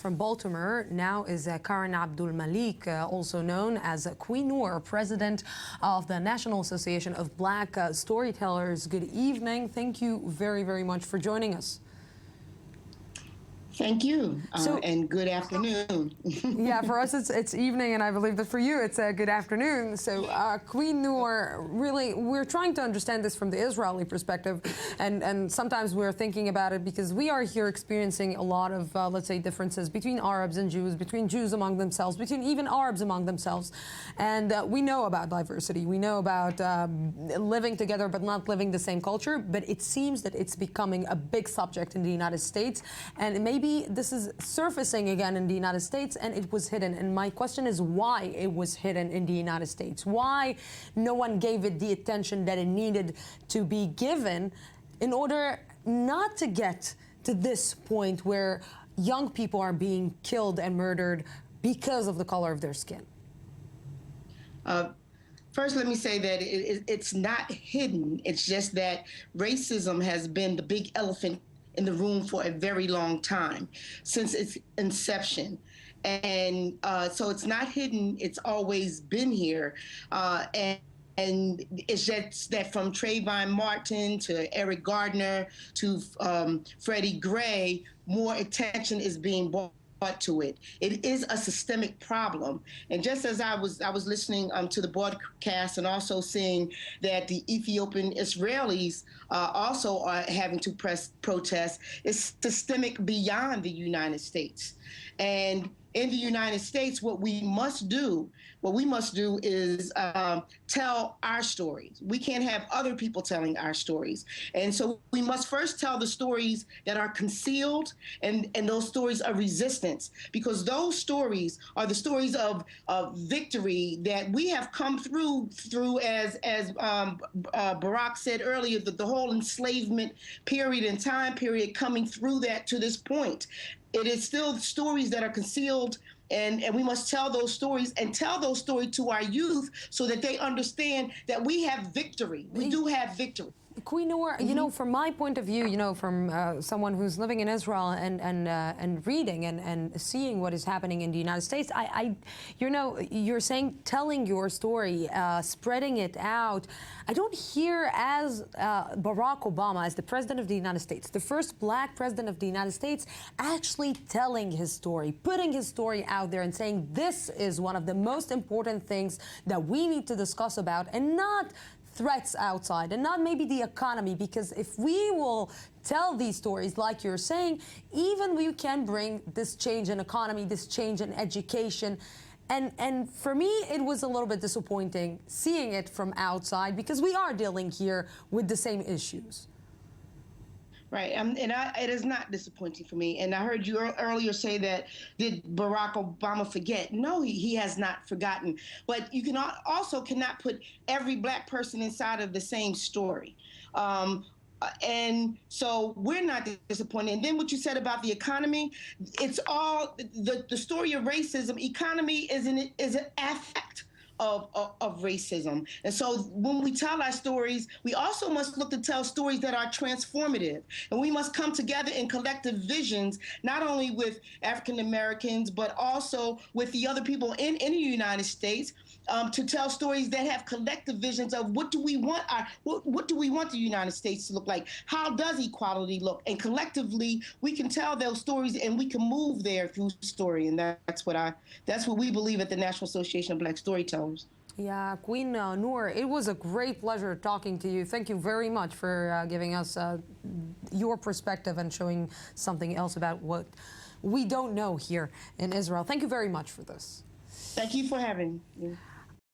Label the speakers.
Speaker 1: from Baltimore now is Karen Abdul-Malik, also known as Queen Nur, president of the National Association of Black Storytellers. Good evening. Thank you very, very much for joining us.
Speaker 2: Thank you, and good afternoon.
Speaker 1: Yeah, for us it's evening, and I believe that for you it's a good afternoon. So Queen Nur, really, we're trying to understand this from the Israeli perspective, and sometimes we're thinking about it because we are here experiencing a lot of, let's say, differences between Arabs and Jews, between Jews among themselves, between even Arabs among themselves. And we know about diversity. We know about living together but not living the same culture, but it seems that it's becoming a big subject in the United States, and maybe this is surfacing again in the United States, and it was hidden. And my question is why it was hidden in the United States? Why no one gave it the attention that it needed to be given in order not to get to this point where young people are being killed and murdered because of the color of their skin?
Speaker 2: First, let me say that it's not hidden. It's just that racism has been the big elephant in the room for a very long time, since its inception. And so it's not hidden, it's always been here. And it's just that from Trayvon Martin to Eric Gardner to Freddie Gray, more attention is being brought to it. It is a systemic problem. And just as I was listening to the broadcast and also seeing that the Ethiopian Israelis also are having to protest, it's systemic beyond the United States. And in the United States, what we must do is tell our stories. We can't have other people telling our stories. And so we must first tell the stories that are concealed and those stories of resistance, because those stories are the stories of victory that we have come through as Barack said earlier, that the whole enslavement period and time period coming through that to this point. It is still stories that are concealed, and we must tell those stories and tell those stories to our youth so that they understand that we have victory. We do have victory.
Speaker 1: Queen Nur, you know, from my point of view, you know, from someone who's living in Israel and reading and seeing what is happening in the United States, you know, you're saying telling your story, spreading it out. I don't hear as Barack Obama, as the president of the United States, the first black president of the United States, actually telling his story, putting his story out there and saying this is one of the most important things that we need to discuss about, and not threats outside, and not maybe the economy, because if we will tell these stories like you're saying, even we can bring this change in economy, this change in education. And for me, it was a little bit disappointing seeing it from outside, because we are dealing here with the same issues.
Speaker 2: Right, it is not disappointing for me. And I heard you earlier say that, did Barack Obama forget? No, he has not forgotten. But you also cannot put every black person inside of the same story. And so we're not disappointed. And then what you said about the economy, it's all, the story of racism, economy is an affect of racism. And so when we tell our stories, we also must look to tell stories that are transformative. And we must come together in collective visions, not only with African Americans, but also with the other people in the United States, to tell stories that have collective visions of what do we want the United States to look like? How does equality look? And collectively, we can tell those stories and we can move there through story. And that's what we believe at the National Association of Black Storytellers.
Speaker 1: Yeah, Queen Nur, it was a great pleasure talking to you. Thank you very much for giving us your perspective and showing something else about what we don't know here in Israel. Thank you very much for this.
Speaker 2: Thank you for having me.